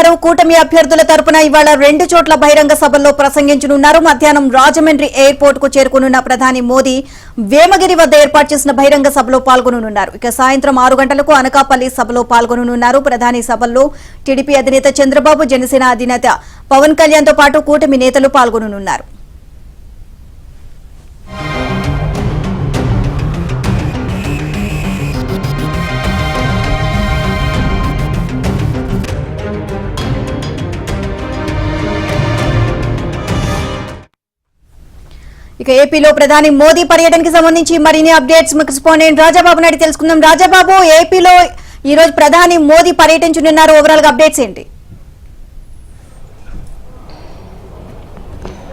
గారు కూటమి అభ్యర్థుల తరపున ఇవాళ 2 చోట్ల బహిరంగ సభల్లో ప్రసంగించనున్నారు. మధ్యాహ్నం రాజమండ్రి ఎయిర్పోర్ట్ కు చేరుకునున్న ప్రధాని మోదీ వేమగిరి వద్ద ఏర్పాటు చేసిన బహిరంగ సభలో పాల్గొననున్నారు. ఇక సాయంత్రం 6 గంటలకు అనకాపల్లి సభలో పాల్గొననున్నారు. ప్రధాని సభల్లో టీడీపీ అధినేత చంద్రబాబు, జనసేన అధినేత పవన్ కళ్యాణ్ తో పాటు కూటమి నేతలు పాల్గొననున్నారు. ఇక ఏపీలో ప్రధాని మోదీ పర్యటనకి సంబంధించి మరిన్ని అప్డేట్స్ కరెస్పాండెంట్ రాజాబాబు నాయుడు తెలుసుకుందాం. రాజాబాబు, ఏపీలో ఈ రోజు ప్రధాని మోదీ పర్యటించనున్నారు, ఓవరాల్ గా అప్డేట్స్ ఏంటి?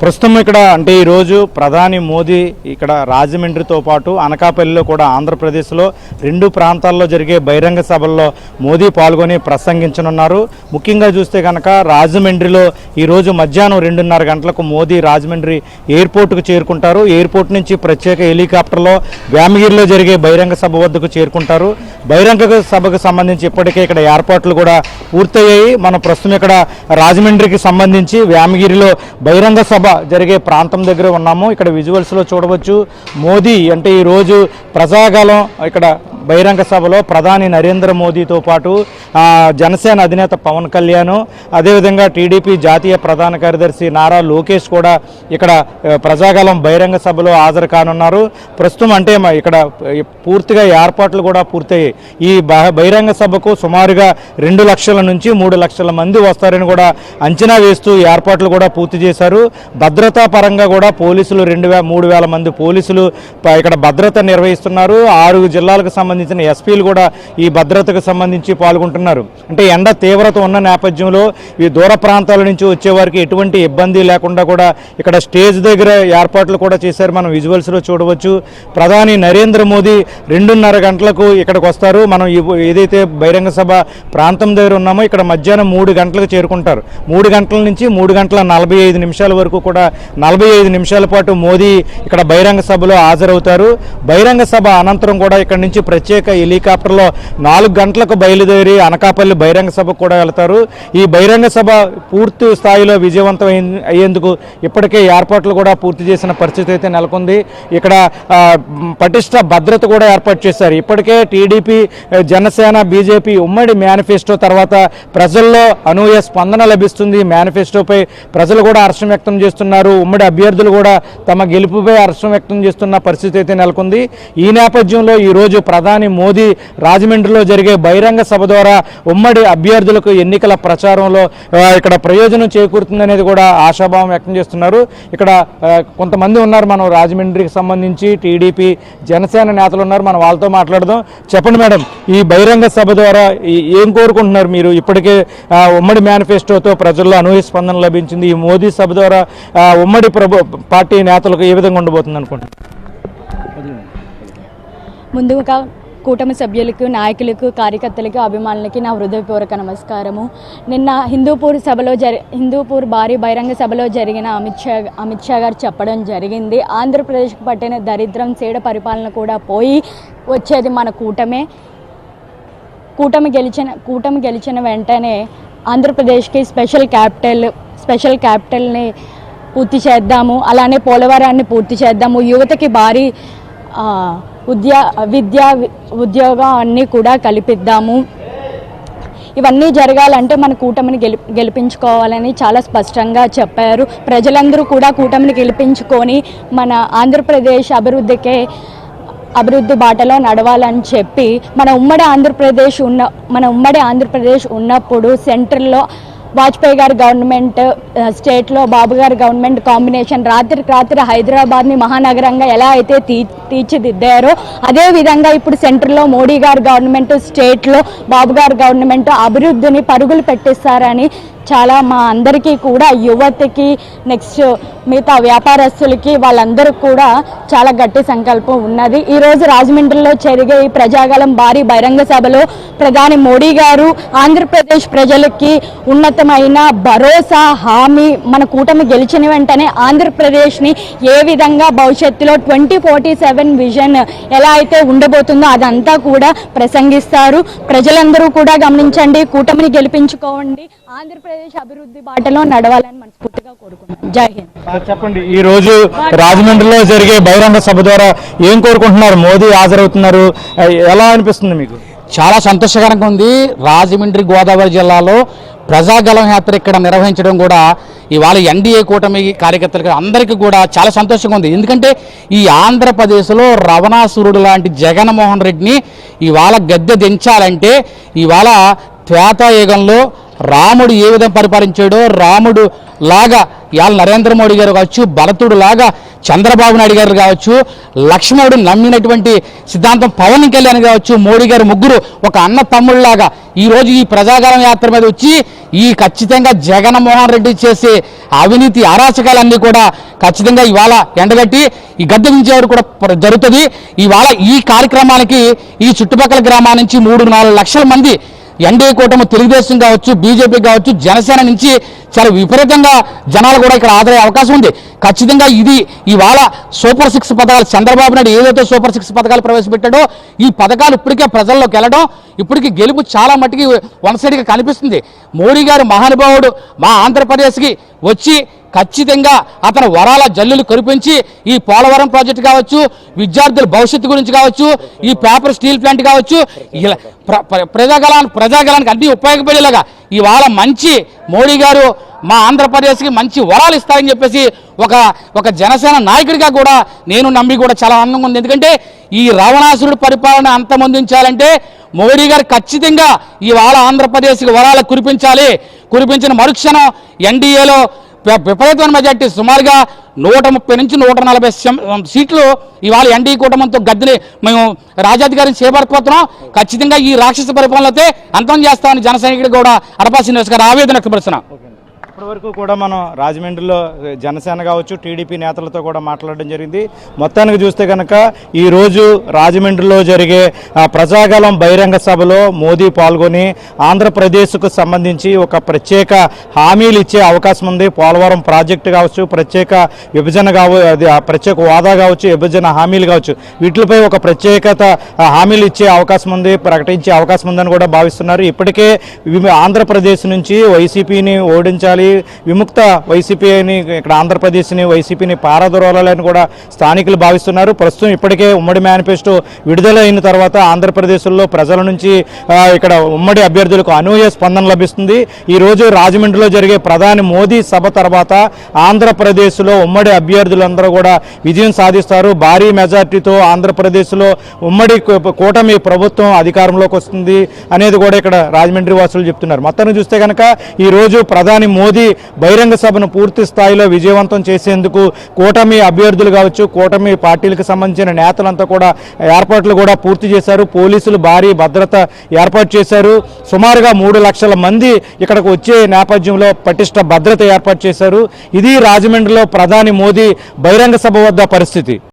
ప్రస్తుతం ఇక్కడ అంటే ఈరోజు ప్రధాని మోదీ ఇక్కడ రాజమండ్రితో పాటు అనకాపల్లిలో కూడా ఆంధ్రప్రదేశ్లో 2 ప్రాంతాల్లో జరిగే బహిరంగ సభల్లో మోదీ పాల్గొని ప్రసంగించనున్నారు. ముఖ్యంగా చూస్తే కనుక రాజమండ్రిలో ఈరోజు మధ్యాహ్నం 2:30 గంటలకు మోదీ రాజమండ్రి ఎయిర్పోర్టుకు చేరుకుంటారు. ఎయిర్పోర్ట్ నుంచి ప్రత్యేక హెలికాప్టర్లో వేమగిరిలో జరిగే బహిరంగ సభ వద్దకు చేరుకుంటారు. బహిరంగ సభకు సంబంధించి ఇప్పటికే ఇక్కడ ఏర్పాట్లు కూడా పూర్తయ్యాయి. మనం ప్రస్తుతం ఇక్కడ రాజమండ్రికి సంబంధించి వేమగిరిలో బహిరంగ సభ జరిగే ప్రాంతం దగ్గర ఉన్నాము. ఇక్కడ విజువల్స్ లో చూడవచ్చు మోదీ అంటే ఈ రోజు ప్రజాగలం ఇక్కడ బహిరంగ సభలో ప్రధాని నరేంద్ర మోదీతో పాటు జనసేన అధినేత పవన్ కళ్యాణ్, అదేవిధంగా టీడీపీ జాతీయ ప్రధాన కార్యదర్శి నారా లోకేష్ కూడా ఇక్కడ ప్రజాగలం బహిరంగ సభలో హాజరు కానున్నారు. ప్రస్తుతం అంటే ఇక్కడ పూర్తిగా ఏర్పాట్లు కూడా పూర్తయ్యాయి. ఈ బహిరంగ సభకు సుమారుగా 2 లక్షల నుంచి 3 లక్షల మంది వస్తారని కూడా అంచనా వేస్తూ ఏర్పాట్లు కూడా పూర్తి చేశారు. భద్రతా పరంగా కూడా పోలీసులు 3,000 మంది పోలీసులు ఇక్కడ భద్రత నిర్వహిస్తున్నారు. 6 జిల్లాలకు సంబంధించిన ఎస్పీలు కూడా ఈ భద్రతకు సంబంధించి పాల్గొంటున్నారు. అంటే ఎండ తీవ్రత ఉన్న నేపథ్యంలో ఈ దూర ప్రాంతాల నుంచి వచ్చే వారికి ఎటువంటి ఇబ్బంది లేకుండా కూడా ఇక్కడ స్టేజ్ దగ్గర ఏర్పాట్లు కూడా చేశారు. మనం విజువల్స్ లో చూడవచ్చు. ప్రధాని నరేంద్ర మోదీ 2:30 గంటలకు ఇక్కడికి వస్తారు. మనం ఏదైతే బహిరంగ సభ ప్రాంతం దగ్గర ఉన్నామో ఇక్కడ మధ్యాహ్నం 3 గంటలకు చేరుకుంటారు. 3 గంటల నుంచి 3 గంటల 45 నిమిషాల వరకు కూడా 45 నిమిషాల పాటు మోదీ ఇక్కడ బహిరంగ సభలో హాజరవుతారు. బహిరంగ సభ అనంతరం కూడా ఇక్కడ నుంచి ప్రత్యేక హెలికాప్టర్లో 4 గంటలకు బయలుదేరి అనకాపల్లి బహిరంగ సభకు కూడా వెళ్తారు. ఈ బహిరంగ సభ పూర్తి స్థాయిలో విజయవంతం అయ్యేందుకు ఇప్పటికే ఏర్పాట్లు కూడా పూర్తి చేసిన పరిస్థితి అయితే నెలకొంది. ఇక్కడ పటిష్ట భద్రత కూడా ఏర్పాటు చేశారు. ఇప్పటికే టీడీపీ, జనసేన, బీజేపీ ఉమ్మడి మేనిఫెస్టో తర్వాత ప్రజల్లో అనూహ్య స్పందన లభిస్తుంది. మేనిఫెస్టోపై ప్రజలు కూడా హర్షం వ్యక్తం చేస్తున్నారు. ఉమ్మడి అభ్యర్థులు కూడా తమ గెలుపుపై హర్షం వ్యక్తం చేస్తున్న పరిస్థితి అయితే నెలకొంది. ఈ నేపథ్యంలో ఈరోజు ప్రధాని మోదీ రాజమండ్రిలో జరిగే బహిరంగ సభ ద్వారా ఉమ్మడి అభ్యర్థులకు ఎన్నికల ప్రచారంలో ఇక్కడ ప్రయోజనం చేకూరుతుందనేది కూడా ఆశాభావం వ్యక్తం చేస్తున్నారు. ఇక్కడ కొంతమంది ఉన్నారు, మనం రాజమండ్రికి సంబంధించి టీడీపీ, జనసేన నేతలు ఉన్నారు, మనం వాళ్ళతో మాట్లాడదాం. చెప్పండి మేడం, ఈ బహిరంగ సభ ద్వారా ఏం కోరుకుంటున్నారు మీరు? ఇప్పటికే ఉమ్మడి మేనిఫెస్టోతో ప్రజల్లో అనూహ్య స్పందన లభించింది. ఈ మోదీ సభ ద్వారా ఉమ్మడి పార్టీ నేతలకు ఏ విధంగా ఉండబోతుంది అనుకుంటున్నారు? ముందుగా కూటమి సభ్యులకు, నాయకులకు, కార్యకర్తలకు, అభిమానులకి నా హృదయపూర్వక నమస్కారము. నిన్న హిందూపూర్ భారీ బహిరంగ సభలో జరిగిన అమిత్ షా గారు చెప్పడం జరిగింది, ఆంధ్రప్రదేశ్కు పట్టిన దరిద్రం, చీడ పరిపాలన కూడా పోయి వచ్చేది మన కూటమే. కూటమి గెలిచిన వెంటనే ఆంధ్రప్రదేశ్కి స్పెషల్ క్యాపిటల్ని పూర్తి చేద్దాము, అలానే పోలవరాన్ని పూర్తి చేద్దాము, యువతకి భారీ ఉద్యోగం అన్నీ కూడా కల్పిద్దాము. ఇవన్నీ జరగాలంటే మన కూటమిని గెలిపించుకోవాలని చాలా స్పష్టంగా చెప్పారు. ప్రజలందరూ కూడా కూటమిని గెలిపించుకొని మన ఆంధ్రప్రదేశ్ అభివృద్ధి బాటలో నడవాలని చెప్పి మన ఉమ్మడి ఆంధ్రప్రదేశ్ ఉన్నప్పుడు సెంట్రల్లో వాజ్పేయి గారి గవర్నమెంట్, స్టేట్లో బాబు గారి గవర్నమెంట్ కాంబినేషన్ రాత్రి హైదరాబాద్ని మహానగరంగా ఎలా అయితే తీర్చిదిద్దారో అదేవిధంగా ఇప్పుడు సెంట్రల్లో మోడీ గారి గవర్నమెంట్, స్టేట్లో బాబు గారి గవర్నమెంట్ అభివృద్ధిని పరుగులు పెట్టిస్తారని చాలా మా అందరికీ కూడా, యువతకి, నెక్స్ట్ మిగతా వ్యాపారస్తులకి, వాళ్ళందరూ కూడా చాలా గట్టి సంకల్పం ఉన్నది. ఈరోజు రాజమండ్రిలో జరిగే ఈ ప్రజాగలం భారీ బహిరంగ సభలో ప్రధాని మోడీ గారు ఆంధ్రప్రదేశ్ ప్రజలకి ఉన్నతమైన భరోసా, హామీ, మన కూటమి గెలిచిన వెంటనే ఆంధ్రప్రదేశ్ని ఏ విధంగా భవిష్యత్తులో 2047 విజన్ ఎలా అయితే ఉండబోతుందో అదంతా కూడా ప్రసంగిస్తారు. ప్రజలందరూ కూడా గమనించండి, కూటమిని గెలిపించుకోండి. ఆంధ్రప్రదేశ్ అభివృద్ధి బాటలో నడవాలని మనస్ఫూర్తిగా కోరుకుంటున్నాను. జై హింద్. చెప్పండి, ఈ రోజు రాజమండ్రిలో జరిగే బహిరంగ సభ ద్వారా ఏం కోరుకుంటున్నారు? మోదీ హాజరవుతున్నారు, ఎలా అనిపిస్తుంది మీకు? చాలా సంతోషకరంగా ఉంది. రాజమండ్రి గోదావరి జిల్లాలో ప్రజాగలం యాత్ర ఇక్కడ నిర్వహించడం కూడా ఇవాళ ఎన్డీఏ కూటమి కార్యకర్తలకు అందరికీ కూడా చాలా సంతోషంగా ఉంది. ఎందుకంటే ఈ ఆంధ్రప్రదేశ్లో రవణాసురుడు లాంటి జగన్మోహన్ రెడ్డిని ఇవాళ గద్దె దించాలంటే ఇవాళ త్రేతాయుగంలో రాముడు ఏ విధంగా పరిపాలించాడో రాముడు లాగా ఇవాళ నరేంద్ర మోడీ గారు కావచ్చు, భరతుడు లాగా చంద్రబాబు నాయుడు గారు కావచ్చు, లక్ష్మణుడు నమ్మినటువంటి సిద్ధాంతం పవన్ కళ్యాణ్ కావచ్చు, మోడీ గారు ముగ్గురు ఒక అన్న తమ్ముళ్ళలాగా ఈరోజు ఈ ప్రజాగలం యాత్ర మీద వచ్చి ఈ ఖచ్చితంగా జగన్మోహన్ రెడ్డి చేసే అవినీతి అరాచకాలన్నీ కూడా ఖచ్చితంగా ఇవాళ ఎండగట్టి ఈ గద్దె దించేవారు కూడా జరుగుతుంది. ఇవాళ ఈ కార్యక్రమానికి ఈ చుట్టుపక్కల గ్రామాల నుంచి 3-4 లక్షల మంది ఎన్డీఏ కూటమి తెలుగుదేశం కావచ్చు, బీజేపీ కావచ్చు, జనసేన నుంచి చాలా విపరీతంగా జనాలు కూడా ఇక్కడ ఆదరయ్యే అవకాశం ఉంది. ఖచ్చితంగా ఇది ఇవాళ సూపర్ 6 పథకాలు చంద్రబాబు నాయుడు ఏదైతే సూపర్ 6 పథకాలు ప్రవేశపెట్టాడో ఈ పథకాలు ఇప్పటికే ప్రజల్లోకి వెళ్ళడం, ఇప్పటికీ గెలుపు చాలా మట్టికి వన్ సైడ్గా కనిపిస్తుంది. మోడీ గారు మహానుభావుడు మా ఆంధ్రప్రదేశ్కి వచ్చి ఖచ్చితంగా అతను వరాల జల్లులు కురిపించి ఈ పోలవరం ప్రాజెక్టు కావచ్చు, విద్యార్థుల భవిష్యత్తు గురించి కావచ్చు, ఈ పేపర్ స్టీల్ ప్లాంట్ కావచ్చు, ఇలా ప్రజాగలానికి అన్ని ఉపయోగపడేలాగా ఇవాళ మంచి మోడీ గారు మా ఆంధ్రప్రదేశ్కి మంచి వరాలు ఇస్తారని చెప్పేసి ఒక జనసేన నాయకుడిగా కూడా నేను నమ్మి కూడా చాలా ఆనందంగా ఉంది. ఎందుకంటే ఈ రావణాసురుడు పరిపాలన అంతమొందించాలంటే మోడీ గారు ఖచ్చితంగా ఇవాళ ఆంధ్రప్రదేశ్కి వరాలు కురిపించిన మరుక్షణం ఎన్డీఏలో విపరీతమైన మెజార్టీ సుమారుగా 130 నుంచి 140 సీట్లు ఇవాళ ఎన్డీఏ కూటమితో గద్దెని మేము రాజాధికారిని చేపడుతున్నాం. ఖచ్చితంగా ఈ రాక్షస పరిపాలనతో అంతం చేస్తామని జన సైనికుడు కూడా అడపా శ్రీనివాస్ గారు ఆవేదన వ్యక్తపరుస్తున్నాం. ఇప్పటివరకు కూడా మనం రాజమండ్రిలో జనసేన కావచ్చు, టీడీపీ నేతలతో కూడా మాట్లాడడం జరిగింది. మొత్తానికి చూస్తే కనుక ఈరోజు రాజమండ్రిలో జరిగే ప్రజాగలం బహిరంగ సభలో మోదీ పాల్గొని ఆంధ్రప్రదేశ్కు సంబంధించి ఒక ప్రత్యేక హామీలు ఇచ్చే అవకాశం ఉంది. పోలవరం ప్రాజెక్టు కావచ్చు, ప్రత్యేక విభజన ప్రత్యేక హోదా కావచ్చు, విభజన హామీలు కావచ్చు, వీటిపై ఒక ప్రత్యేకత హామీలు ఇచ్చే అవకాశం ఉంది, ప్రకటించే అవకాశం ఉందని కూడా భావిస్తున్నారు. ఇప్పటికే ఆంధ్రప్రదేశ్ నుంచి వైసీపీని ఓడించాలి, విముక్త వైసీపీని ఇక్కడ ఆంధ్రప్రదేశ్ని వైసీపీని పారదోలాలని కూడా స్థానికులు భావిస్తున్నారు. ప్రస్తుతం ఇప్పటికే ఉమ్మడి మేనిఫెస్టో విడుదలైన తర్వాత ఆంధ్రప్రదేశ్లో ప్రజల నుంచి ఇక్కడ ఉమ్మడి అభ్యర్థులకు అనూహ్య స్పందన లభిస్తుంది. ఈరోజు రాజమండ్రిలో జరిగే ప్రధాని మోదీ సభ తర్వాత ఆంధ్రప్రదేశ్లో ఉమ్మడి అభ్యర్థులందరూ కూడా విజయం సాధిస్తారు. భారీ మెజార్టీతో ఆంధ్రప్రదేశ్లో ఉమ్మడి కూటమి ప్రభుత్వం అధికారంలోకి వస్తుంది అనేది కూడా ఇక్కడ రాజమండ్రి వాసులు చెప్తున్నారు. మొత్తాన్ని చూస్తే కనుక ఈరోజు ప్రధాని మోదీ బహిరంగ సభను పూర్తి స్థాయిలో విజయవంతం చేసేందుకు కూటమి అభ్యర్థులు కావచ్చు, కూటమి పార్టీలకు సంబంధించిన నేతలంతా కూడా ఏర్పాట్లు కూడా పూర్తి చేశారు. పోలీసులు భారీ భద్రత ఏర్పాటు చేశారు. సుమారుగా 3 లక్షల మంది ఇక్కడికి వచ్చే నేపథ్యంలో పటిష్ట భద్రత ఏర్పాటు చేశారు. ఇది రాజమండ్రిలో ప్రధాని మోదీ బహిరంగ సభ వద్ద పరిస్థితి.